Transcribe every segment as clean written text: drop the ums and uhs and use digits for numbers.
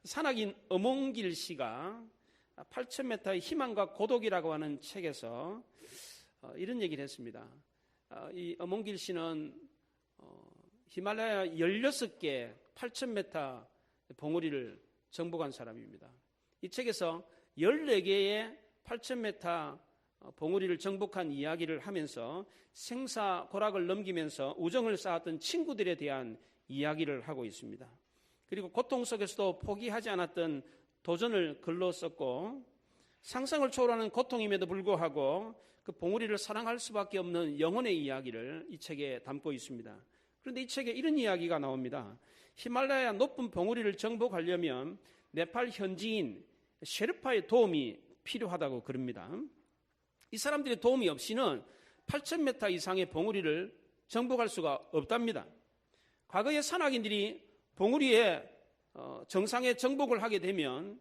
산악인 엄홍길 씨가 8,000m의 희망과 고독이라고 하는 책에서 이런 얘기를 했습니다. 이 엄홍길 씨는 히말라야 16개 8,000m 봉우리를 정복한 사람입니다. 이 책에서 14개의 8,000m 봉우리를 정복한 이야기를 하면서 생사고락을 넘기면서 우정을 쌓았던 친구들에 대한 이야기를 하고 있습니다. 그리고 고통 속에서도 포기하지 않았던 도전을 글로 썼고, 상상을 초월하는 고통임에도 불구하고 그 봉우리를 사랑할 수밖에 없는 영혼의 이야기를 이 책에 담고 있습니다. 그런데 이 책에 이런 이야기가 나옵니다. 히말라야 높은 봉우리를 정복하려면 네팔 현지인 셰르파의 도움이 필요하다고 그럽니다. 이 사람들의 도움이 없이는 8,000m 이상의 봉우리를 정복할 수가 없답니다. 과거의 산악인들이 봉우리에 정상에 정복을 하게 되면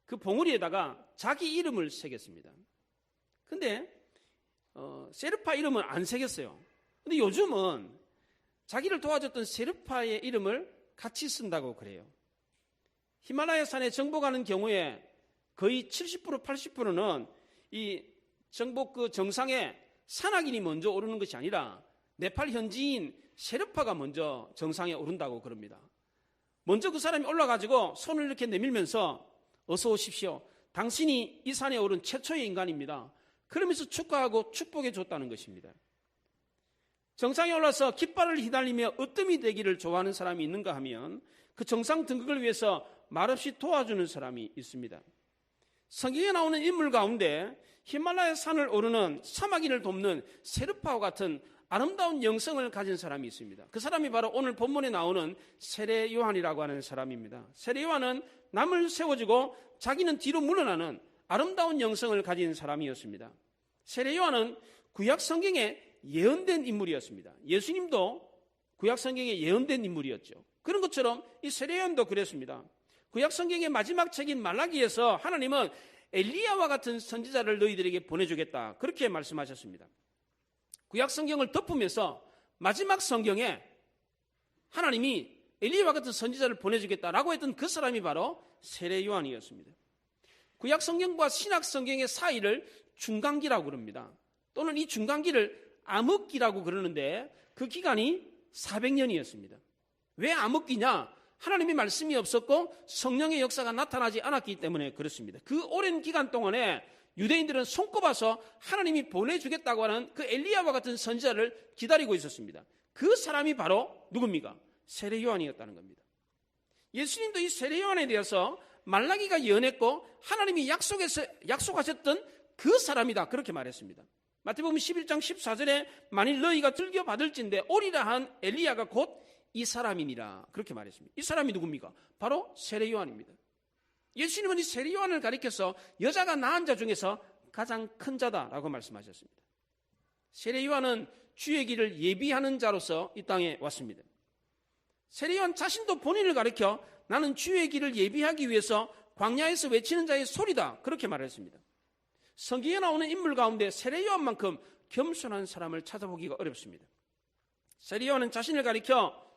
그 봉우리에다가 자기 이름을 새겼습니다. 근데 셰르파 이름은 안 새겼어요. 근데 요즘은 자기를 도와줬던 셰르파의 이름을 같이 쓴다고 그래요. 히말라야 산에 정복하는 경우에 거의 70% 80%는 이 정복 그 정상에 산악인이 먼저 오르는 것이 아니라 네팔 현지인 셰르파가 먼저 정상에 오른다고 그럽니다. 먼저 그 사람이 올라가지고 손을 이렇게 내밀면서 어서 오십시오. 당신이 이 산에 오른 최초의 인간입니다. 그러면서 축하하고 축복해 줬다는 것입니다. 정상에 올라서 깃발을 휘날리며 으뜸이 되기를 좋아하는 사람이 있는가 하면 그 정상 등극을 위해서 말없이 도와주는 사람이 있습니다. 성경에 나오는 인물 가운데 히말라야 산을 오르는 사막인을 돕는 세르파와 같은 아름다운 영성을 가진 사람이 있습니다. 그 사람이 바로 오늘 본문에 나오는 세례 요한이라고 하는 사람입니다. 세례 요한은 남을 세워주고 자기는 뒤로 물러나는 아름다운 영성을 가진 사람이었습니다. 세례 요한은 구약 성경에 예언된 인물이었습니다. 예수님도 구약 성경에 예언된 인물이었죠. 그런 것처럼 이 세례 요한도 그랬습니다. 구약 성경의 마지막 책인 말라기에서 하나님은 엘리야와 같은 선지자를 너희들에게 보내주겠다, 그렇게 말씀하셨습니다. 구약 성경을 덮으면서 마지막 성경에 하나님이 엘리야와 같은 선지자를 보내주겠다라고 했던 그 사람이 바로 세례 요한이었습니다. 구약 성경과 신약 성경의 사이를 중간기라고 그럽니다. 또는 이 중간기를 암흑기라고 그러는데 그 기간이 400년이었습니다. 왜 암흑기냐? 하나님의 말씀이 없었고 성령의 역사가 나타나지 않았기 때문에 그렇습니다. 그 오랜 기간 동안에 유대인들은 손꼽아서 하나님이 보내주겠다고 하는 그 엘리야와 같은 선지자를 기다리고 있었습니다. 그 사람이 바로 누굽니까? 세례 요한이었다는 겁니다. 예수님도 이 세례 요한에 대해서 말라기가 예언했고 하나님이 약속하셨던 그 사람이다, 그렇게 말했습니다. 마태복음 11장 14절에 만일 너희가 즐겨 받을진대 오리라 한 엘리야가 곧 이 사람이니라, 그렇게 말했습니다. 이 사람이 누굽니까? 바로 세례 요한입니다. 예수님은 이 세례 요한을 가리켜서 여자가 낳은 자 중에서 가장 큰 자다라고 말씀하셨습니다. 세례 요한은 주의 길을 예비하는 자로서 이 땅에 왔습니다. 세례 요한 자신도 본인을 가리켜 나는 주의 길을 예비하기 위해서 광야에서 외치는 자의 소리다, 그렇게 말했습니다. 성경에 나오는 인물 가운데 세례 요한만큼 겸손한 사람을 찾아보기가 어렵습니다. 세례 요한은 자신을 가리켜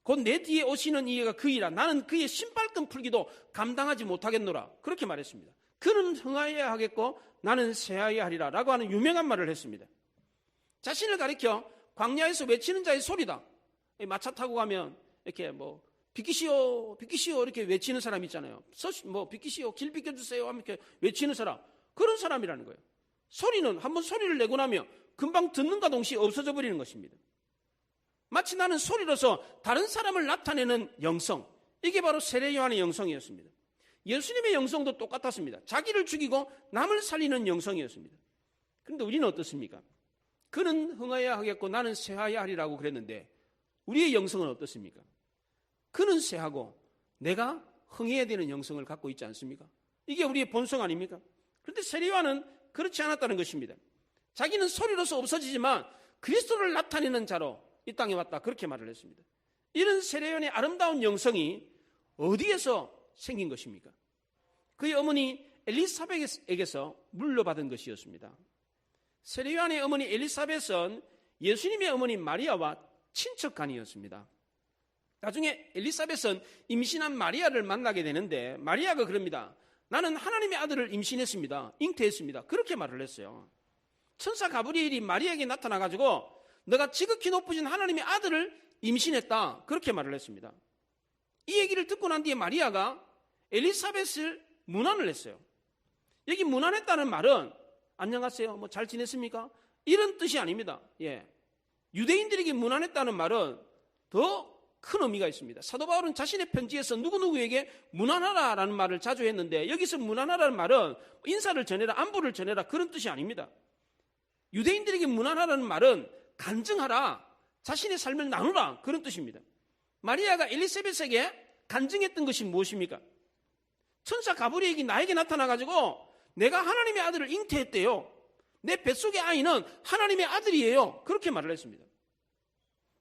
곧 내 뒤에 오시는 이가 그이라, 나는 그의 신발끈 풀기도 감당하지 못하겠노라, 그렇게 말했습니다. 그는 흥하여야 하겠고 나는 쇠하여야 하리라 라고 하는 유명한 말을 했습니다. 자신을 가리켜 광야에서 외치는 자의 소리다. 마차 타고 가면 이렇게 비키시오 비키시오 이렇게 외치는 사람 있잖아요. 비키시오, 길 비켜주세요 하면 이렇게 외치는 사람, 그런 사람이라는 거예요. 소리는 한번 소리를 내고 나면 금방 듣는가 동시에 없어져 버리는 것입니다. 마치 나는 소리로서 다른 사람을 나타내는 영성, 이게 바로 세례 요한의 영성이었습니다. 예수님의 영성도 똑같았습니다. 자기를 죽이고 남을 살리는 영성이었습니다. 그런데 우리는 어떻습니까? 그는 흥하여야 하겠고 나는 쇠하여야 하리라고 그랬는데 우리의 영성은 어떻습니까? 그는 쇠하고 내가 흥해야 되는 영성을 갖고 있지 않습니까? 이게 우리의 본성 아닙니까? 그런데 세례 요한은 그렇지 않았다는 것입니다. 자기는 소리로서 없어지지만 그리스도를 나타내는 자로 이 땅에 왔다, 그렇게 말을 했습니다. 이런 세례 요한의 아름다운 영성이 어디에서 생긴 것입니까? 그의 어머니 엘리사벳에게서 물려받은 것이었습니다. 세례 요한의 어머니 엘리사벳은 예수님의 어머니 마리아와 친척간이었습니다. 나중에 엘리사벳은 임신한 마리아를 만나게 되는데 마리아가 그럽니다. 나는 하나님의 아들을 임신했습니다. 잉태했습니다. 그렇게 말을 했어요. 천사 가브리엘이 마리아에게 나타나가지고 너가 지극히 높으신 하나님의 아들을 임신했다. 그렇게 말을 했습니다. 이 얘기를 듣고 난 뒤에 마리아가 엘리사벳을 문안을 했어요. 여기 문안했다는 말은 안녕하세요, 뭐 잘 지냈습니까? 이런 뜻이 아닙니다. 예. 유대인들에게 문안했다는 말은 더 큰 의미가 있습니다. 사도 바울은 자신의 편지에서 누구누구에게 문안하라라는 말을 자주 했는데 여기서 문안하라는 말은 인사를 전해라, 안부를 전해라 그런 뜻이 아닙니다. 유대인들에게 문안하라는 말은 간증하라, 자신의 삶을 나누라 그런 뜻입니다. 마리아가 엘리사벳에게 간증했던 것이 무엇입니까? 천사 가브리엘이 나에게 나타나가지고 내가 하나님의 아들을 잉태했대요. 내 뱃속의 아이는 하나님의 아들이에요. 그렇게 말을 했습니다.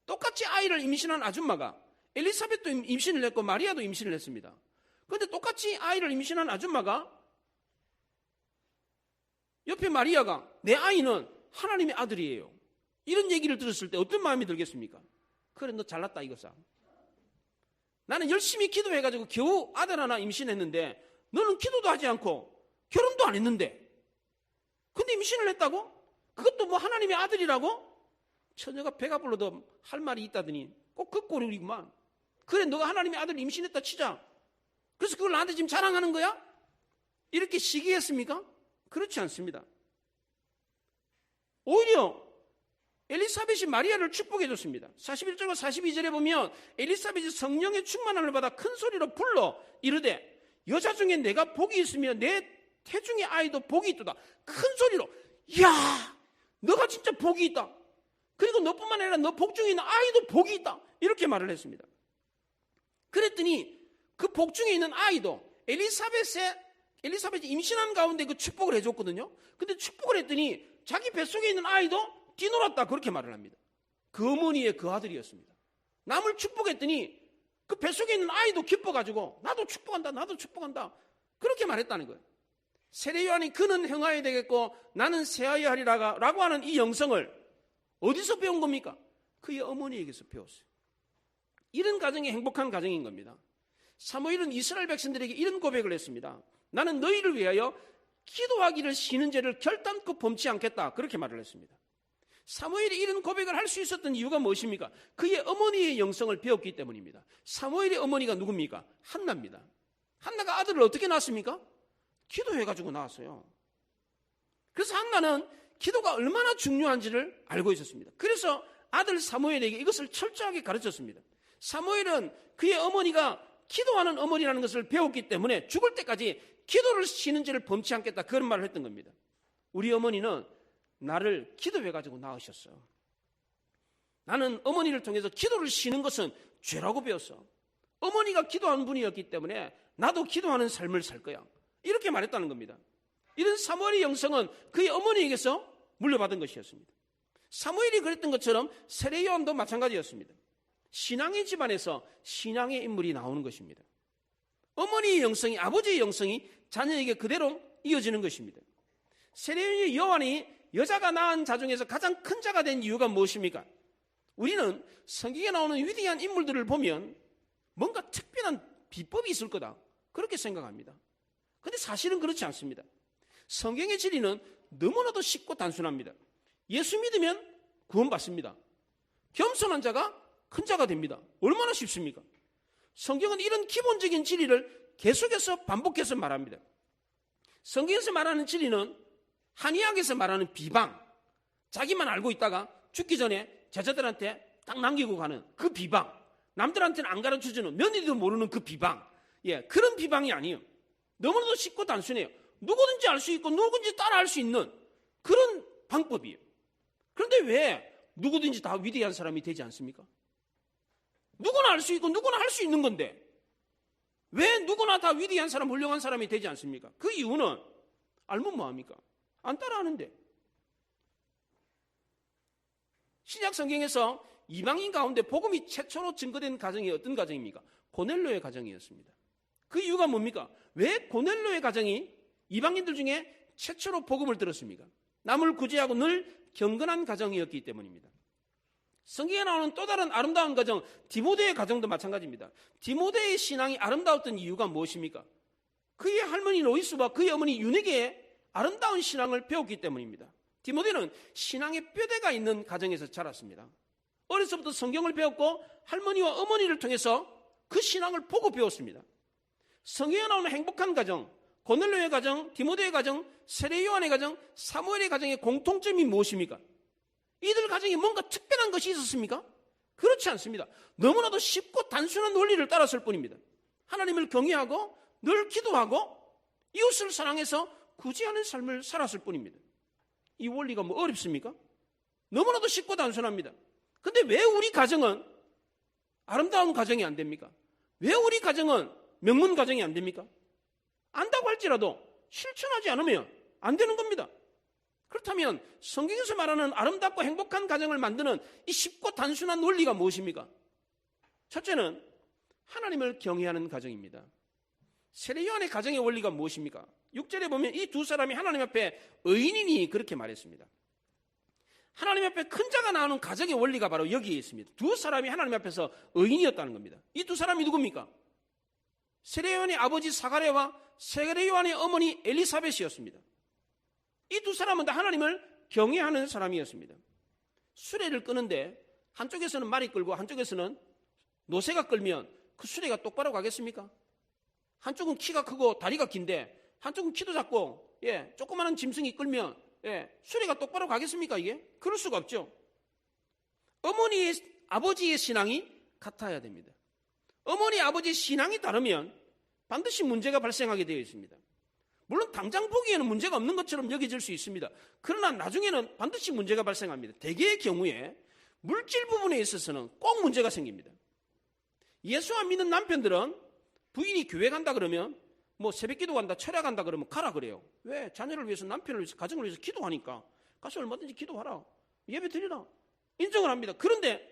똑같이 아이를 임신한 아줌마가 엘리사벳도 임신을 했고 마리아도 임신을 했습니다. 그런데 똑같이 아이를 임신한 아줌마가 옆에 마리아가 내 아이는 하나님의 아들이에요. 이런 얘기를 들었을 때 어떤 마음이 들겠습니까? 그래, 너 잘났다 이거사. 나는 열심히 기도해가지고 겨우 아들 하나 임신했는데 너는 기도도 하지 않고 결혼도 안 했는데 근데 임신을 했다고? 그것도 뭐 하나님의 아들이라고? 처녀가 배가 불러도 할 말이 있다더니 꼭 그 꼴이구만. 그래, 너가 하나님의 아들을 임신했다 치자. 그래서 그걸 나한테 지금 자랑하는 거야? 이렇게 시기했습니까? 그렇지 않습니다. 오히려 엘리사벳이 마리아를 축복해 줬습니다. 41절과 42절에 보면 엘리사벳이 성령의 충만함을 받아 큰 소리로 불러 이르되 여자 중에 내가 복이 있으며 내 태중의 아이도 복이 있도다. 큰 소리로, 이야, 너가 진짜 복이 있다. 그리고 너뿐만 아니라 너 복 중에 있는 아이도 복이 있다. 이렇게 말을 했습니다. 그랬더니 그 복 중에 있는 아이도 엘리사벳이 임신한 가운데 그 축복을 해줬거든요. 근데 축복을 했더니 자기 뱃속에 있는 아이도 뛰놀았다. 그렇게 말을 합니다. 그 어머니의 그 아들이었습니다. 남을 축복했더니 그 뱃속에 있는 아이도 기뻐가지고 나도 축복한다, 나도 축복한다. 그렇게 말했다는 거예요. 세례 요한이 그는 행하여야 되겠고 나는 세하여야 하리라 라고 하는 이 영성을 어디서 배운 겁니까? 그의 어머니에게서 배웠어요. 이런 가정이 행복한 가정인 겁니다. 사무엘은 이스라엘 백성들에게 이런 고백을 했습니다. 나는 너희를 위하여 기도하기를 쉬는 죄를 결단코 범치 않겠다. 그렇게 말을 했습니다. 사무엘이 이런 고백을 할 수 있었던 이유가 무엇입니까? 그의 어머니의 영성을 배웠기 때문입니다. 사무엘의 어머니가 누굽니까? 한나입니다. 한나가 아들을 어떻게 낳았습니까? 기도해가지고 낳았어요. 그래서 한나는 기도가 얼마나 중요한지를 알고 있었습니다. 그래서 아들 사무엘에게 이것을 철저하게 가르쳤습니다. 사무엘은 그의 어머니가 기도하는 어머니라는 것을 배웠기 때문에 죽을 때까지 기도를 쉬는 죄를 범치 않겠다. 그런 말을 했던 겁니다. 우리 어머니는 나를 기도해가지고 낳으셨어. 나는 어머니를 통해서 기도를 쉬는 것은 죄라고 배웠어. 어머니가 기도하는 분이었기 때문에 나도 기도하는 삶을 살 거야. 이렇게 말했다는 겁니다. 이런 사무엘의 영성은 그의 어머니에게서 물려받은 것이었습니다. 사무엘이 그랬던 것처럼 세례 요한도 마찬가지였습니다. 신앙의 집안에서 신앙의 인물이 나오는 것입니다. 어머니의 영성이, 아버지의 영성이 자녀에게 그대로 이어지는 것입니다. 세례 요한이 여자가 낳은 자 중에서 가장 큰 자가 된 이유가 무엇입니까? 우리는 성경에 나오는 위대한 인물들을 보면 뭔가 특별한 비법이 있을 거다. 그렇게 생각합니다. 그런데 사실은 그렇지 않습니다. 성경의 진리는 너무나도 쉽고 단순합니다. 예수 믿으면 구원받습니다. 겸손한 자가 큰 자가 됩니다. 얼마나 쉽습니까? 성경은 이런 기본적인 진리를 계속해서 반복해서 말합니다. 성경에서 말하는 진리는 한의학에서 말하는 비방, 자기만 알고 있다가 죽기 전에 제자들한테 딱 남기고 가는 그 비방, 남들한테는 안 가르쳐주는, 며느리도 모르는 그 비방, 그런 비방이 아니에요. 너무나도 쉽고 단순해요. 누구든지 알 수 있고 누구든지 따라 할 수 있는 그런 방법이에요. 그런데 왜 누구든지 다 위대한 사람이 되지 않습니까? 누구나 알 수 있고 누구나 할 수 있는 건데 왜 누구나 다 위대한 사람, 훌륭한 사람이 되지 않습니까? 그 이유는 알면 뭐합니까? 안 따라하는데. 신약 성경에서 이방인 가운데 복음이 최초로 증거된 가정이 어떤 가정입니까? 고넬로의 가정이었습니다. 그 이유가 뭡니까? 왜 고넬로의 가정이 이방인들 중에 최초로 복음을 들었습니까? 남을 구제하고 늘 경건한 가정이었기 때문입니다. 성경에 나오는 또 다른 아름다운 가정, 디모데의 가정도 마찬가지입니다. 디모데의 신앙이 아름다웠던 이유가 무엇입니까? 그의 할머니 로이스와 그의 어머니 유네게의 아름다운 신앙을 배웠기 때문입니다. 디모데는 신앙의 뼈대가 있는 가정에서 자랐습니다. 어려서부터 성경을 배웠고 할머니와 어머니를 통해서 그 신앙을 보고 배웠습니다. 성경에 나오는 행복한 가정, 고넬료의 가정, 디모데의 가정, 세례 요한의 가정, 사무엘의 가정의 공통점이 무엇입니까? 이들 가정에 뭔가 특별한 것이 있었습니까? 그렇지 않습니다. 너무나도 쉽고 단순한 원리를 따랐을 뿐입니다. 하나님을 경외하고 늘 기도하고 이웃을 사랑해서 구제하는 삶을 살았을 뿐입니다. 이 원리가 뭐 어렵습니까? 너무나도 쉽고 단순합니다. 근데 왜 우리 가정은 아름다운 가정이 안 됩니까? 왜 우리 가정은 명문 가정이 안 됩니까? 안다고 할지라도 실천하지 않으면 안 되는 겁니다. 그렇다면 성경에서 말하는 아름답고 행복한 가정을 만드는 이 쉽고 단순한 원리가 무엇입니까? 첫째는 하나님을 경외하는 가정입니다. 세례 요한의 가정의 원리가 무엇입니까? 6절에 보면 이 두 사람이 하나님 앞에 의인이니 그렇게 말했습니다. 하나님 앞에 큰 자가 나오는 가정의 원리가 바로 여기에 있습니다. 두 사람이 하나님 앞에서 의인이었다는 겁니다. 이 두 사람이 누굽니까? 세례 요한의 아버지 사가랴와 세례 요한의 어머니 엘리사벳이었습니다. 이 두 사람은 다 하나님을 경외하는 사람이었습니다. 수레를 끄는데 한쪽에서는 말이 끌고 한쪽에서는 노새가 끌면 그 수레가 똑바로 가겠습니까? 한쪽은 키가 크고 다리가 긴데 한쪽은 키도 작고 조그마한 짐승이 끌면 수레가 똑바로 가겠습니까? 이게? 그럴 수가 없죠. 어머니의 아버지의 신앙이 같아야 됩니다. 어머니 아버지의 신앙이 다르면 반드시 문제가 발생하게 되어 있습니다. 물론 당장 보기에는 문제가 없는 것처럼 여겨질 수 있습니다. 그러나 나중에는 반드시 문제가 발생합니다. 대개의 경우에 물질 부분에 있어서는 꼭 문제가 생깁니다. 예수 안 믿는 남편들은 부인이 교회 간다 그러면 뭐 새벽기도 간다, 철야 간다 그러면 가라 그래요. 왜? 자녀를 위해서, 남편을 위해서, 가정을 위해서 기도하니까 가서 얼마든지 기도하라, 예배 드리라, 인정을 합니다. 그런데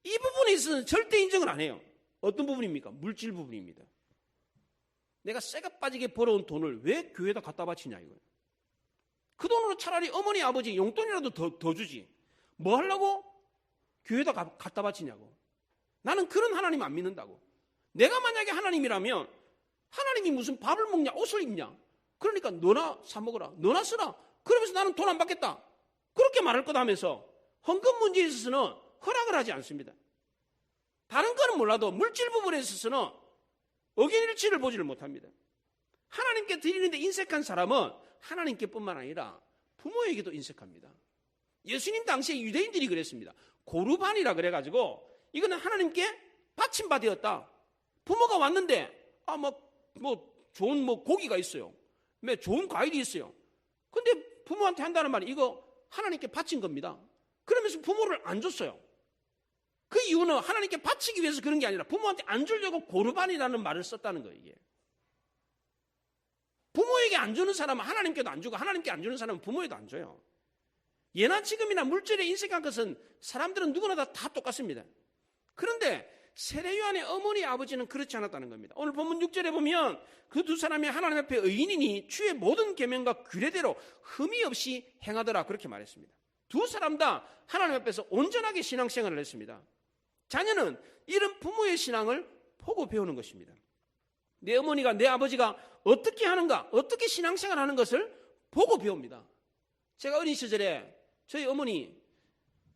이 부분에 있어서는 절대 인정을 안 해요. 어떤 부분입니까? 물질 부분입니다. 내가 쇠가 빠지게 벌어온 돈을 왜 교회에다 갖다 바치냐 이거예요. 그 돈으로 차라리 어머니 아버지 용돈이라도 더 주지 뭐 하려고 교회에다 갖다 바치냐고. 나는 그런 하나님 안 믿는다고. 내가 만약에 하나님이라면 하나님이 무슨 밥을 먹냐 옷을 입냐, 그러니까 너나 사 먹어라, 너나 쓰라, 그러면서 나는 돈 안 받겠다 그렇게 말할 거다 하면서 헌금 문제에 있어서는 허락을 하지 않습니다. 다른 거는 몰라도 물질 부분에 있어서는 억연일치를 보지를 못합니다. 하나님께 드리는데 인색한 사람은 하나님께 뿐만 아니라 부모에게도 인색합니다. 예수님 당시에 유대인들이 그랬습니다. 고르반이라 그래가지고 이거는 하나님께 바침받았다. 부모가 왔는데 좋은 고기가 있어요. 좋은 과일이 있어요. 근데 부모한테 한다는 말이 이거 하나님께 바친 겁니다. 그러면서 부모를 안 줬어요. 그 이유는 하나님께 바치기 위해서 그런 게 아니라 부모한테 안 주려고 고르반이라는 말을 썼다는 거예요. 이게. 부모에게 안 주는 사람은 하나님께도 안 주고 하나님께 안 주는 사람은 부모에도 안 줘요. 예나 지금이나 물질에 인색한 것은 사람들은 누구나 다 똑같습니다. 그런데 세례 요한의 어머니 아버지는 그렇지 않았다는 겁니다. 오늘 본문 6절에 보면 그 두 사람이 하나님 앞에 의인이니 주의 모든 계명과 규례대로 흠이 없이 행하더라 그렇게 말했습니다. 두 사람 다 하나님 앞에서 온전하게 신앙생활을 했습니다. 자녀는 이런 부모의 신앙을 보고 배우는 것입니다. 내 어머니가 내 아버지가 어떻게 하는가, 어떻게 신앙생활을 하는 것을 보고 배웁니다. 제가 어린 시절에 저희 어머니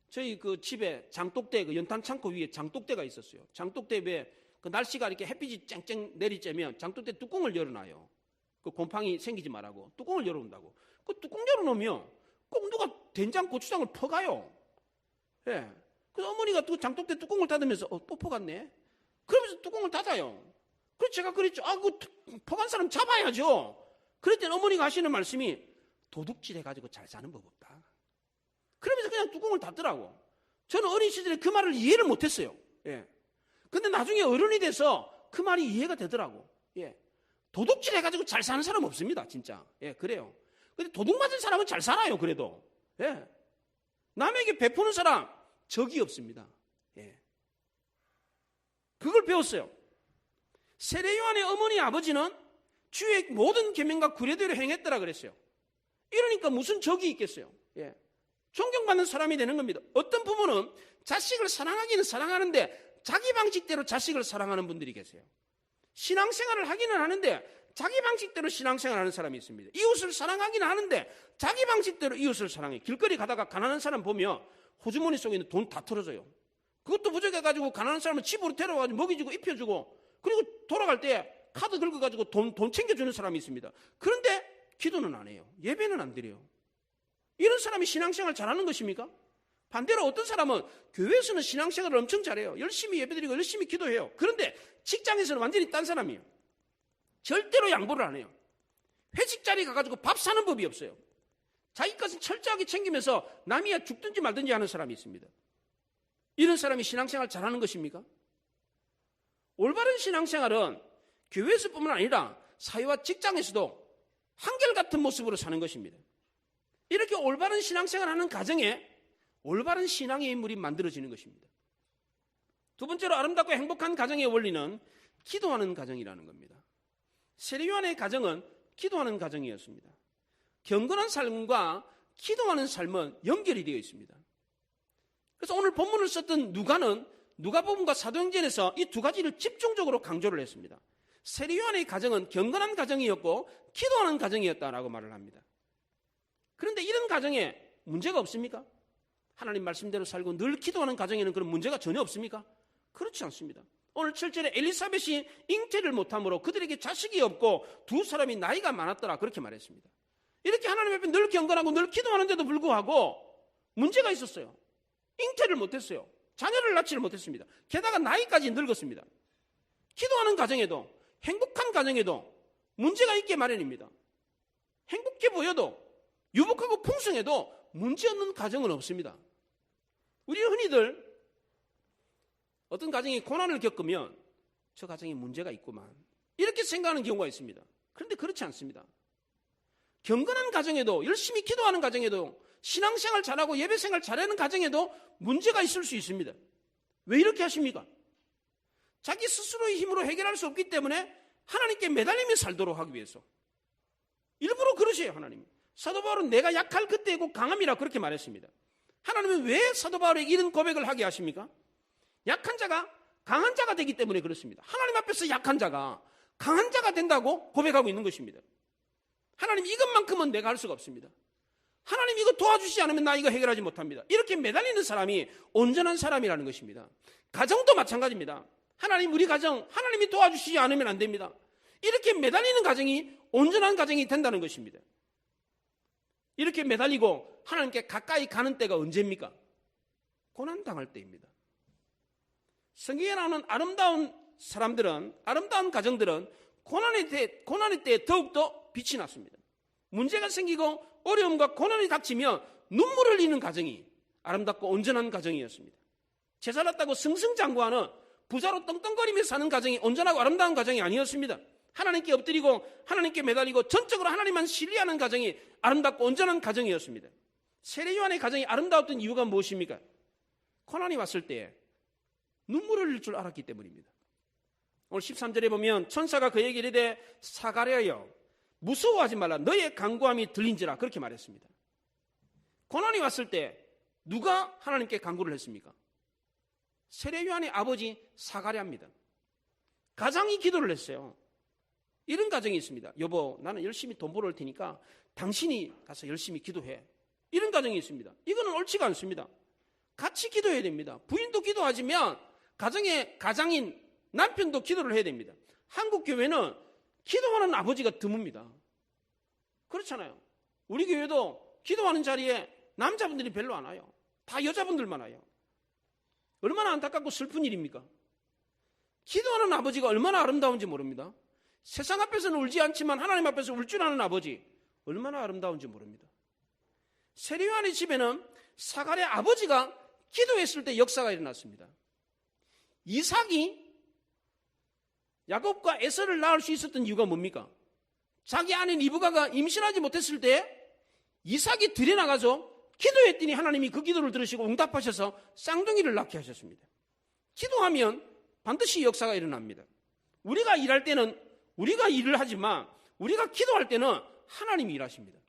저희 그 집에 장독대, 그 연탄 창고 위에 장독대가 있었어요. 장독대 위에 그 날씨가 이렇게 햇빛이 쨍쨍 내리쬐면 장독대 뚜껑을 열어놔요. 그 곰팡이 생기지 말라고 뚜껑을 열어놓는다고. 그 뚜껑 열어놓으면 꼭 누가 된장, 고추장을 퍼가요. 예. 그래서 어머니가 그 장독대 뚜껑을 닫으면서 또 퍼갔네. 그러면서 뚜껑을 닫아요. 그래서 제가 그랬죠. 그 퍼간 사람 잡아야죠. 그랬더니 어머니가 하시는 말씀이 도둑질 해가지고 잘 사는 법 없다. 그러면서 그냥 뚜껑을 닫더라고. 저는 어린 시절에 그 말을 이해를 못했어요. 예. 근데 나중에 어른이 돼서 그 말이 이해가 되더라고. 예. 도둑질 해가지고 잘 사는 사람 없습니다, 진짜. 예, 그래요. 근데 도둑 맞은 사람은 잘 살아요, 그래도. 예. 남에게 베푸는 사람 적이 없습니다. 예. 그걸 배웠어요. 세례 요한의 어머니 아버지는 주의 모든 계명과 규례대로 행했더라 그랬어요. 이러니까 무슨 적이 있겠어요. 예. 존경받는 사람이 되는 겁니다. 어떤 부모는 자식을 사랑하기는 사랑하는데 자기 방식대로 자식을 사랑하는 분들이 계세요. 신앙생활을 하기는 하는데 자기 방식대로 신앙생활하는 사람이 있습니다. 이웃을 사랑하기는 하는데 자기 방식대로 이웃을 사랑해. 길거리 가다가 가난한 사람 보면 호주머니 속에 있는 돈 다 털어줘요. 그것도 부족해가지고 가난한 사람은 집으로 데려가지고 먹이주고 입혀주고, 그리고 돌아갈 때 카드 긁어가지고 돈 챙겨주는 사람이 있습니다. 그런데 기도는 안 해요. 예배는 안 드려요. 이런 사람이 신앙생활 잘하는 것입니까? 반대로 어떤 사람은 교회에서는 신앙생활을 엄청 잘해요. 열심히 예배드리고 열심히 기도해요. 그런데 직장에서는 완전히 딴 사람이에요. 절대로 양보를 안 해요. 회식 자리 가가지고 밥 사는 법이 없어요. 자기 것은 철저하게 챙기면서 남이야 죽든지 말든지 하는 사람이 있습니다. 이런 사람이 신앙생활 잘하는 것입니까? 올바른 신앙생활은 교회에서뿐만 아니라 사회와 직장에서도 한결같은 모습으로 사는 것입니다. 이렇게 올바른 신앙생활을 하는 가정에 올바른 신앙의 인물이 만들어지는 것입니다. 두 번째로 아름답고 행복한 가정의 원리는 기도하는 가정이라는 겁니다. 세례요한의 가정은 기도하는 가정이었습니다. 경건한 삶과 기도하는 삶은 연결이 되어 있습니다. 그래서 오늘 본문을 썼던 누가는 누가복음과 사도행전에서 이 두 가지를 집중적으로 강조를 했습니다. 세례요한의 가정은 경건한 가정이었고 기도하는 가정이었다라고 말을 합니다. 그런데 이런 가정에 문제가 없습니까? 하나님 말씀대로 살고 늘 기도하는 가정에는 그런 문제가 전혀 없습니까? 그렇지 않습니다. 오늘 7절에 엘리사벳이 잉태를 못함으로 그들에게 자식이 없고 두 사람이 나이가 많았더라, 그렇게 말했습니다. 이렇게 하나님 앞에 늘 경건하고 늘 기도하는데도 불구하고 문제가 있었어요. 잉태를 못했어요. 자녀를 낳지를 못했습니다. 게다가 나이까지 늙었습니다. 기도하는 가정에도, 행복한 가정에도 문제가 있게 마련입니다. 행복해 보여도, 유복하고 풍성해도 문제없는 가정은 없습니다. 우리 흔히들 어떤 가정이 고난을 겪으면 저 가정에 문제가 있구만, 이렇게 생각하는 경우가 있습니다. 그런데 그렇지 않습니다. 경건한 가정에도, 열심히 기도하는 가정에도, 신앙생활 잘하고 예배생활 잘하는 가정에도 문제가 있을 수 있습니다. 왜 이렇게 하십니까? 자기 스스로의 힘으로 해결할 수 없기 때문에 하나님께 매달리며 살도록 하기 위해서 일부러 그러세요. 하나님이. 사도 바울은 내가 약할 그때에 곧 강함이라 그렇게 말했습니다. 하나님은 왜 사도 바울에게 이런 고백을 하게 하십니까? 약한 자가 강한 자가 되기 때문에 그렇습니다. 하나님 앞에서 약한 자가 강한 자가 된다고 고백하고 있는 것입니다. 하나님, 이것만큼은 내가 할 수가 없습니다. 하나님, 이거 도와주시지 않으면 나 이거 해결하지 못합니다. 이렇게 매달리는 사람이 온전한 사람이라는 것입니다. 가정도 마찬가지입니다. 하나님, 우리 가정 하나님이 도와주시지 않으면 안 됩니다. 이렇게 매달리는 가정이 온전한 가정이 된다는 것입니다. 이렇게 매달리고 하나님께 가까이 가는 때가 언제입니까? 고난당할 때입니다. 성경에 나오는 아름다운 사람들은, 아름다운 가정들은 고난의 때에 더욱더 빛이 났습니다. 문제가 생기고 어려움과 고난이 닥치면 눈물을 흘리는 가정이 아름답고 온전한 가정이었습니다. 제살았다고 승승장구하는 부자로 떵떵거리며 사는 가정이 온전하고 아름다운 가정이 아니었습니다. 하나님께 엎드리고 하나님께 매달리고 전적으로 하나님만 신뢰하는 가정이 아름답고 온전한 가정이었습니다. 세례요한의 가정이 아름다웠던 이유가 무엇입니까? 고난이 왔을 때 눈물을 흘릴 줄 알았기 때문입니다. 오늘 13절에 보면 천사가 그에게 이르되 사가랴여 무서워하지 말라, 너의 간구함이 들린지라, 그렇게 말했습니다. 고난이 왔을 때 누가 하나님께 간구를 했습니까? 세례요한의 아버지 사가랴입니다. 가장이 기도를 했어요. 이런 가정이 있습니다. 여보, 나는 열심히 돈 벌어올 테니까 당신이 가서 열심히 기도해. 이런 가정이 있습니다. 이거는 옳지가 않습니다. 같이 기도해야 됩니다. 부인도 기도하지만 가정의 가장인 남편도 기도를 해야 됩니다. 한국 교회는 기도하는 아버지가 드뭅니다. 그렇잖아요. 우리 교회도 기도하는 자리에 남자분들이 별로 안 와요. 다 여자분들만 와요. 얼마나 안타깝고 슬픈 일입니까? 기도하는 아버지가 얼마나 아름다운지 모릅니다. 세상 앞에서는 울지 않지만 하나님 앞에서 울 줄 아는 아버지, 얼마나 아름다운지 모릅니다. 세례요한의 집에는 사가랴 아버지가 기도했을 때 역사가 일어났습니다. 이삭이 야곱과 에서를 낳을 수 있었던 이유가 뭡니까? 자기 아내 리브가가 임신하지 못했을 때 이삭이 들여나가서 기도했더니 하나님이 그 기도를 들으시고 응답하셔서 쌍둥이를 낳게 하셨습니다. 기도하면 반드시 역사가 일어납니다. 우리가 일할 때는 우리가 일을 하지만 우리가 기도할 때는 하나님이 일하십니다.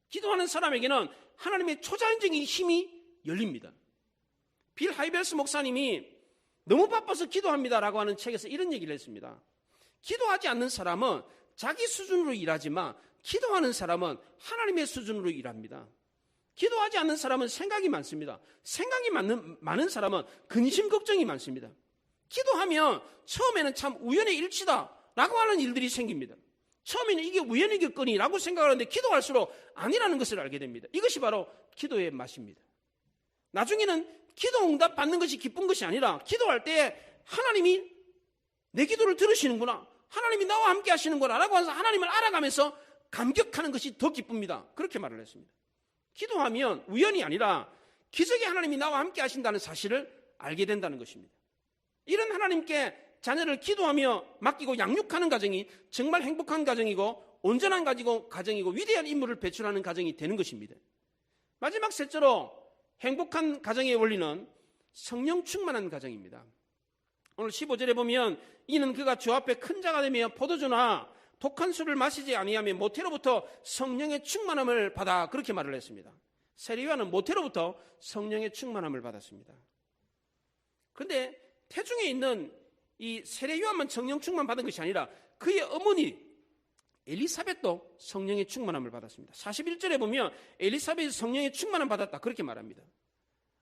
기도하는 사람에게는 하나님의 초자연적인 힘이 열립니다. 빌 하이벨스 목사님이 너무 바빠서 기도합니다라고 하는 책에서 이런 얘기를 했습니다. 기도하지 않는 사람은 자기 수준으로 일하지만 기도하는 사람은 하나님의 수준으로 일합니다. 기도하지 않는 사람은 생각이 많습니다. 생각이 많은 사람은 근심 걱정이 많습니다. 기도하면 처음에는 참 우연의 일치다라고 하는 일들이 생깁니다. 처음에는 이게 우연이겠거니라고 생각하는데 기도할수록 아니라는 것을 알게 됩니다. 이것이 바로 기도의 맛입니다. 나중에는 기도 응답 받는 것이 기쁜 것이 아니라 기도할 때 하나님이 내 기도를 들으시는구나, 하나님이 나와 함께 하시는구나 라고 해서 하나님을 알아가면서 감격하는 것이 더 기쁩니다. 그렇게 말을 했습니다. 기도하면 우연이 아니라 기적의 하나님이 나와 함께 하신다는 사실을 알게 된다는 것입니다. 이런 하나님께 자녀를 기도하며 맡기고 양육하는 가정이 정말 행복한 가정이고 온전한 가정이고 위대한 인물을 배출하는 가정이 되는 것입니다. 마지막 셋째로 행복한 가정의 원리는 성령 충만한 가정입니다. 오늘 15절에 보면 이는 그가 주 앞에 큰 자가 되며 포도주나 독한 술을 마시지 아니하며 모태로부터 성령의 충만함을 받아, 그렇게 말을 했습니다. 세례요한은 모태로부터 성령의 충만함을 받았습니다. 그런데 태중에 있는 이 세례요한만 성령 충만 받은 것이 아니라 그의 어머니 엘리사벳도 성령의 충만함을 받았습니다. 41절에 보면 엘리사벳이 성령의 충만함을 받았다, 그렇게 말합니다.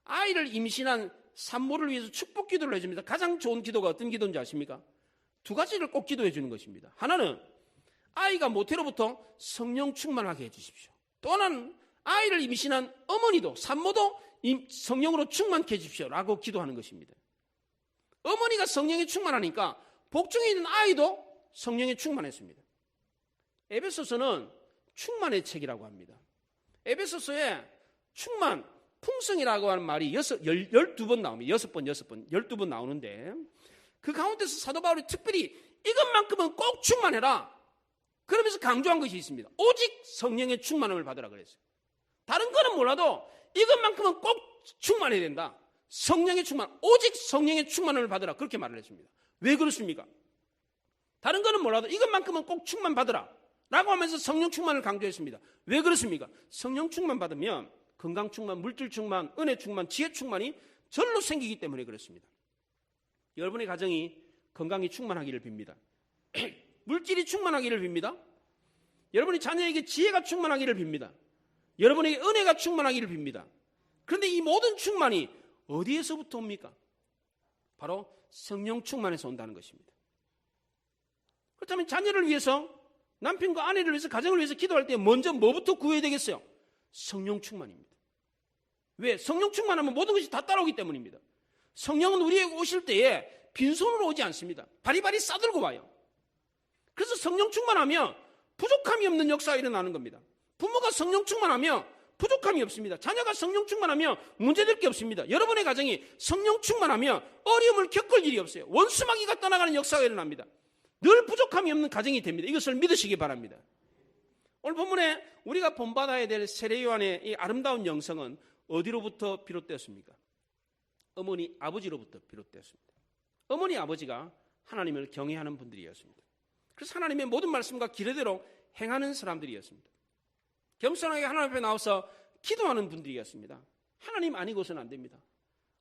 아이를 임신한 산모를 위해서 축복 기도를 해줍니다. 가장 좋은 기도가 어떤 기도인지 아십니까? 두 가지를 꼭 기도해 주는 것입니다. 하나는 아이가 모태로부터 성령 충만하게 해주십시오. 또 하나는 아이를 임신한 어머니도 산모도 성령으로 충만케 해주십시오 라고 기도하는 것입니다. 어머니가 성령에 충만하니까 복중에 있는 아이도 성령에 충만했습니다. 에베소서는 충만의 책이라고 합니다. 에베소서에 충만, 풍성이라고 하는 말이 12번 나옵니다. 12번 나오는데 그 가운데서 사도 바울이 특별히 이것만큼은 꼭 충만해라, 그러면서 강조한 것이 있습니다. 오직 성령의 충만함을 받으라 그랬어요. 다른 거는 몰라도 이것만큼은 꼭 충만해야 된다. 성령의 충만, 오직 성령의 충만함을 받으라, 그렇게 말을 했습니다. 왜 그렇습니까? 다른 거는 몰라도 이것만큼은 꼭 충만 받으라 라고 하면서 성령 충만을 강조했습니다. 왜 그렇습니까? 성령 충만 받으면 건강 충만, 물질 충만, 은혜 충만, 지혜 충만이 절로 생기기 때문에 그렇습니다. 여러분의 가정이 건강이 충만하기를 빕니다. 물질이 충만하기를 빕니다. 여러분이 자녀에게 지혜가 충만하기를 빕니다. 여러분에게 은혜가 충만하기를 빕니다. 그런데 이 모든 충만이 어디에서부터 옵니까? 바로 성령 충만에서 온다는 것입니다. 그렇다면 자녀를 위해서, 남편과 아내를 위해서, 가정을 위해서 기도할 때 먼저 뭐부터 구해야 되겠어요? 성령 충만입니다. 왜? 성령 충만하면 모든 것이 다 따라오기 때문입니다. 성령은 우리에게 오실 때에 빈손으로 오지 않습니다. 바리바리 싸들고 와요. 그래서 성령 충만하면 부족함이 없는 역사가 일어나는 겁니다. 부모가 성령 충만하면 부족함이 없습니다. 자녀가 성령 충만하면 문제될 게 없습니다. 여러분의 가정이 성령 충만하면 어려움을 겪을 일이 없어요. 원수마귀가 떠나가는 역사가 일어납니다. 늘 부족함이 없는 가정이 됩니다. 이것을 믿으시기 바랍니다. 오늘 본문에 우리가 본받아야 될 세례요한의 이 아름다운 영성은 어디로부터 비롯되었습니까? 어머니 아버지로부터 비롯되었습니다. 어머니 아버지가 하나님을 경외하는 분들이었습니다. 그래서 하나님의 모든 말씀과 기례대로 행하는 사람들이었습니다. 겸손하게 하나님 앞에 나와서 기도하는 분들이었습니다. 하나님 아니고서는 안 됩니다.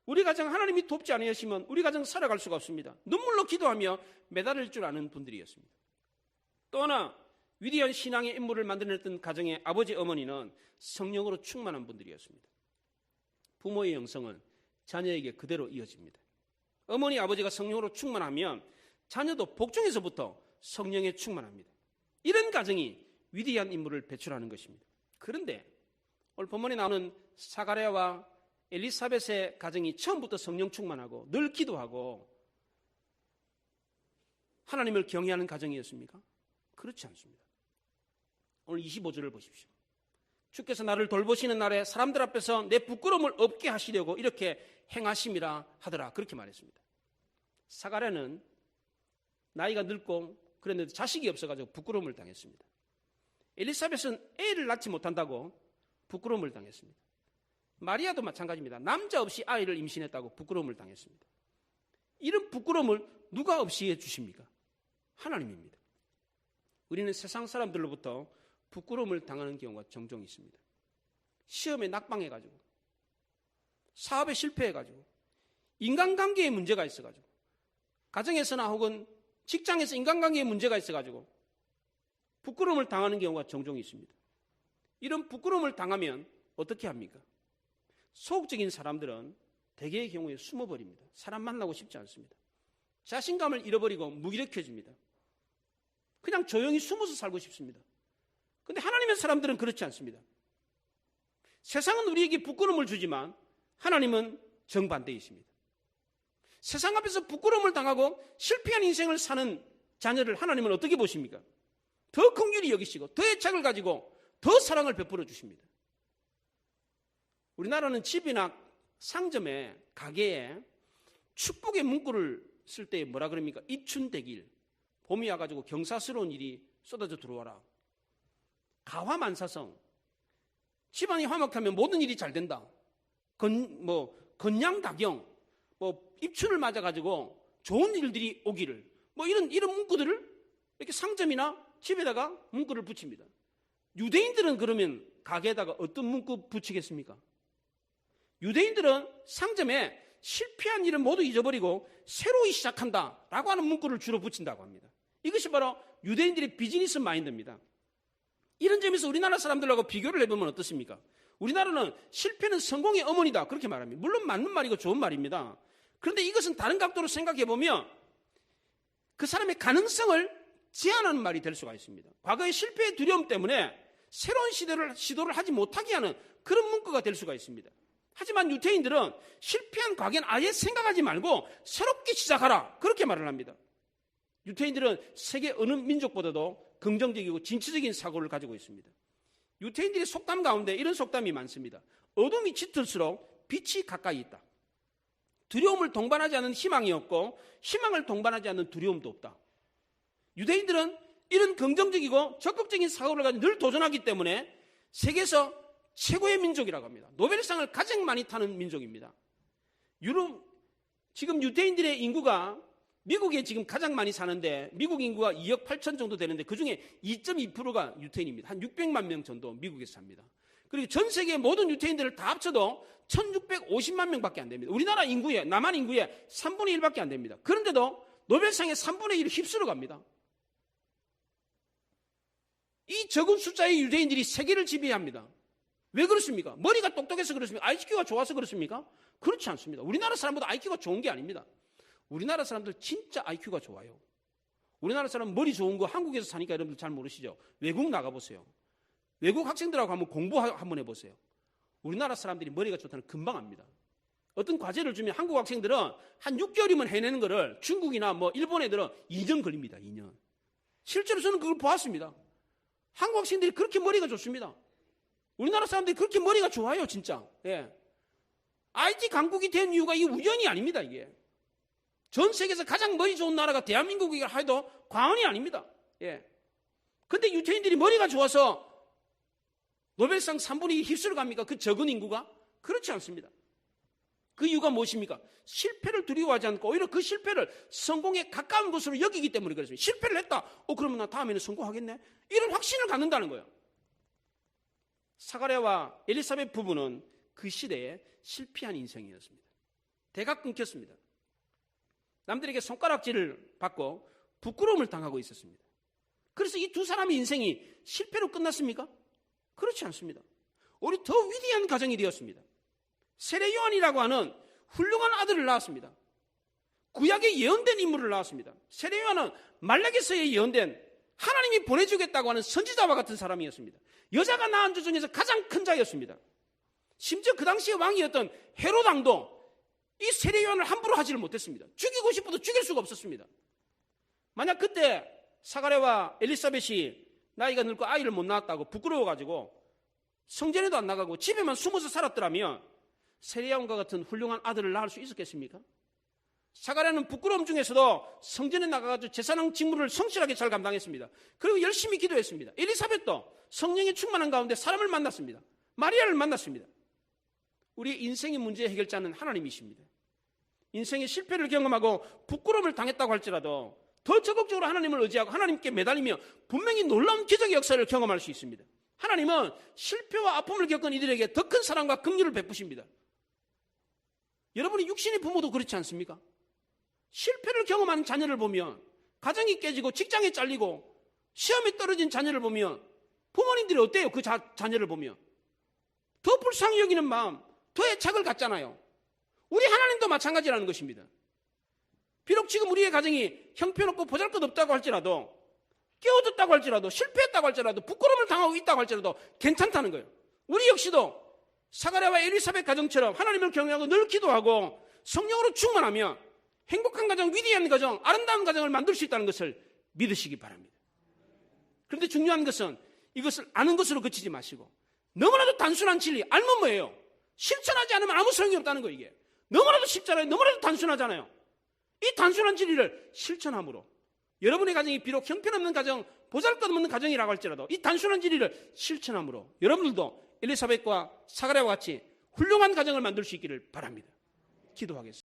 우리 가정 하나님이 돕지 않으시면 우리 가정 살아갈 수가 없습니다. 눈물로 기도하며 매달릴 줄 아는 분들이었습니다. 또 하나 위대한 신앙의 인물을 만들어냈던 가정의 아버지 어머니는 성령으로 충만한 분들이었습니다. 부모의 영성은 자녀에게 그대로 이어집니다. 어머니 아버지가 성령으로 충만하면 자녀도 복중에서부터 성령에 충만합니다. 이런 가정이 위대한 인물을 배출하는 것입니다. 그런데 오늘 본문에 나오는 사가랴와 엘리사벳의 가정이 처음부터 성령 충만하고 늘 기도하고 하나님을 경외하는 가정이었습니까? 그렇지 않습니다. 오늘 25절을 보십시오. 주께서 나를 돌보시는 날에 사람들 앞에서 내 부끄러움을 없게 하시려고 이렇게 행하심이라 하더라, 그렇게 말했습니다. 사가랴는 나이가 늙고 그런데도 자식이 없어가지고 부끄러움을 당했습니다. 엘리사벳은 애를 낳지 못한다고 부끄러움을 당했습니다. 마리아도 마찬가지입니다. 남자 없이 아이를 임신했다고 부끄러움을 당했습니다. 이런 부끄러움을 누가 없이 해주십니까? 하나님입니다. 우리는 세상 사람들로부터 부끄러움을 당하는 경우가 종종 있습니다. 시험에 낙방해가지고, 사업에 실패해가지고, 인간관계에 문제가 있어가지고, 가정에서나 혹은 직장에서 인간관계에 문제가 있어가지고 부끄러움을 당하는 경우가 종종 있습니다. 이런 부끄러움을 당하면 어떻게 합니까? 소극적인 사람들은 대개의 경우에 숨어버립니다. 사람 만나고 싶지 않습니다. 자신감을 잃어버리고 무기력해집니다. 그냥 조용히 숨어서 살고 싶습니다. 그런데 하나님의 사람들은 그렇지 않습니다. 세상은 우리에게 부끄러움을 주지만 하나님은 정반대이십니다. 세상 앞에서 부끄러움을 당하고 실패한 인생을 사는 자녀를 하나님은 어떻게 보십니까? 더 긍휼히 여기시고 더 애착을 가지고 더 사랑을 베풀어 주십니다. 우리나라는 집이나 상점에, 가게에 축복의 문구를 쓸 때 뭐라 그럽니까? 입춘대길, 봄이 와가지고 경사스러운 일이 쏟아져 들어와라. 가화만사성, 집안이 화목하면 모든 일이 잘 된다. 건양다경, 입춘을 맞아가지고 좋은 일들이 오기를, 이런 문구들을 이렇게 상점이나 집에다가 문구를 붙입니다. 유대인들은 그러면 가게에다가 어떤 문구 붙이겠습니까? 유대인들은 상점에 실패한 일은 모두 잊어버리고 새로이 시작한다라고 하는 문구를 주로 붙인다고 합니다. 이것이 바로 유대인들의 비즈니스 마인드입니다. 이런 점에서 우리나라 사람들하고 비교를 해보면 어떻습니까? 우리나라는 실패는 성공의 어머니다 그렇게 말합니다. 물론 맞는 말이고 좋은 말입니다. 그런데 이것은 다른 각도로 생각해보면 그 사람의 가능성을 제한하는 말이 될 수가 있습니다. 과거의 실패의 두려움 때문에 새로운 시도를 하지 못하게 하는 그런 문구가 될 수가 있습니다. 하지만 유태인들은 실패한 과거는 아예 생각하지 말고 새롭게 시작하라 그렇게 말을 합니다. 유태인들은 세계 어느 민족보다도 긍정적이고 진취적인 사고를 가지고 있습니다. 유태인들의 속담 가운데 이런 속담이 많습니다. 어둠이 짙을수록 빛이 가까이 있다. 두려움을 동반하지 않는 희망이 없고 희망을 동반하지 않는 두려움도 없다. 유대인들은 이런 긍정적이고 적극적인 사고를 가지고 늘 도전하기 때문에 세계에서 최고의 민족이라고 합니다. 노벨상을 가장 많이 타는 민족입니다. 지금 유대인들의 인구가 미국에 지금 가장 많이 사는데 미국 인구가 2억 8천 정도 되는데 그중에 2.2%가 유태인입니다. 한 600만 명 정도 미국에서 삽니다. 그리고 전 세계 모든 유태인들을 다 합쳐도 1650만 명밖에 안 됩니다. 우리나라 인구의, 남한 인구의 3분의 1밖에 안 됩니다. 그런데도 노벨상의 3분의 1을 휩쓸어 갑니다. 이 적은 숫자의 유대인들이 세계를 지배합니다. 왜 그렇습니까? 머리가 똑똑해서 그렇습니까? IQ가 좋아서 그렇습니까? 그렇지 않습니다. 우리나라 사람보다 IQ가 좋은 게 아닙니다. 우리나라 사람들 진짜 IQ가 좋아요. 우리나라 사람 머리 좋은 거 한국에서 사니까 여러분들 잘 모르시죠? 외국 나가보세요. 외국 학생들하고 한번 공부 한번 해보세요. 우리나라 사람들이 머리가 좋다는 금방 압니다. 어떤 과제를 주면 한국 학생들은 한 6개월이면 해내는 거를 중국이나 일본 애들은 2년 걸립니다. 2년. 실제로 저는 그걸 보았습니다. 한국 학생들이 그렇게 머리가 좋습니다. 우리나라 사람들이 그렇게 머리가 좋아요, 진짜. 예. IT 강국이 된 이유가 이 우연이 아닙니다, 이게. 전 세계에서 가장 머리 좋은 나라가 대한민국이라 해도 과언이 아닙니다. 예. 근데 유태인들이 머리가 좋아서 노벨상 3분의 1 휩쓸어 갑니까? 그 적은 인구가? 그렇지 않습니다. 그 이유가 무엇입니까? 실패를 두려워하지 않고 오히려 그 실패를 성공에 가까운 것으로 여기기 때문에 그렇습니다. 실패를 했다. 그러면 나 다음에는 성공하겠네? 이런 확신을 갖는다는 거예요. 사가랴와 엘리사벳 부부는 그 시대에 실패한 인생이었습니다. 대가 끊겼습니다. 남들에게 손가락질을 받고 부끄러움을 당하고 있었습니다. 그래서 이 두 사람의 인생이 실패로 끝났습니까? 그렇지 않습니다. 오히려 더 위대한 가정이 되었습니다. 세례 요한이라고 하는 훌륭한 아들을 낳았습니다. 구약에 예언된 인물을 낳았습니다. 세례 요한은 말라기서에 예언된 하나님이 보내주겠다고 하는 선지자와 같은 사람이었습니다. 여자가 낳은 자 중에서 가장 큰 자였습니다. 심지어 그 당시의 왕이었던 헤롯 왕도 이 세례 요한을 함부로 하지를 못했습니다. 죽이고 싶어도 죽일 수가 없었습니다. 만약 그때 사가랴와 엘리사벳이 나이가 늙고 아이를 못 낳았다고 부끄러워가지고 성전에도 안 나가고 집에만 숨어서 살았더라면 세례 요한과 같은 훌륭한 아들을 낳을 수 있었겠습니까? 사가랴는 부끄러움 중에서도 성전에 나가가지고 제사장 직무를 성실하게 잘 감당했습니다. 그리고 열심히 기도했습니다. 엘리사벳도 성령이 충만한 가운데 사람을 만났습니다. 마리아를 만났습니다. 우리 인생의 문제의 해결자는 하나님이십니다. 인생의 실패를 경험하고 부끄러움을 당했다고 할지라도 더 적극적으로 하나님을 의지하고 하나님께 매달리며 분명히 놀라운 기적의 역사를 경험할 수 있습니다. 하나님은 실패와 아픔을 겪은 이들에게 더 큰 사랑과 긍휼을 베푸십니다. 여러분이 육신의 부모도 그렇지 않습니까? 실패를 경험한 자녀를 보면, 가정이 깨지고 직장에 잘리고 시험에 떨어진 자녀를 보면 부모님들이 어때요? 그 자녀를 보면 더 불쌍히 여기는 마음, 더 애착을 갖잖아요. 우리 하나님도 마찬가지라는 것입니다. 비록 지금 우리의 가정이 형편없고 보잘것없다고 할지라도, 깨어졌다고 할지라도, 실패했다고 할지라도, 부끄러움을 당하고 있다고 할지라도 괜찮다는 거예요. 우리 역시도 사가랴와 엘리사벳 가정처럼 하나님을 경외하고 늘 기도하고 성령으로 충만하며 행복한 가정, 위대한 가정, 아름다운 가정을 만들 수 있다는 것을 믿으시기 바랍니다. 그런데 중요한 것은 이것을 아는 것으로 그치지 마시고, 너무나도 단순한 진리, 알면 뭐예요? 실천하지 않으면 아무 소용이 없다는 거예요. 이게 너무나도 쉽잖아요. 너무나도 단순하잖아요. 이 단순한 진리를 실천함으로, 여러분의 가정이 비록 형편없는 가정, 보잘것없는 가정이라고 할지라도 이 단순한 진리를 실천함으로 여러분들도 엘리사벳과 사가랴와 같이 훌륭한 가정을 만들 수 있기를 바랍니다. 기도하겠습니다.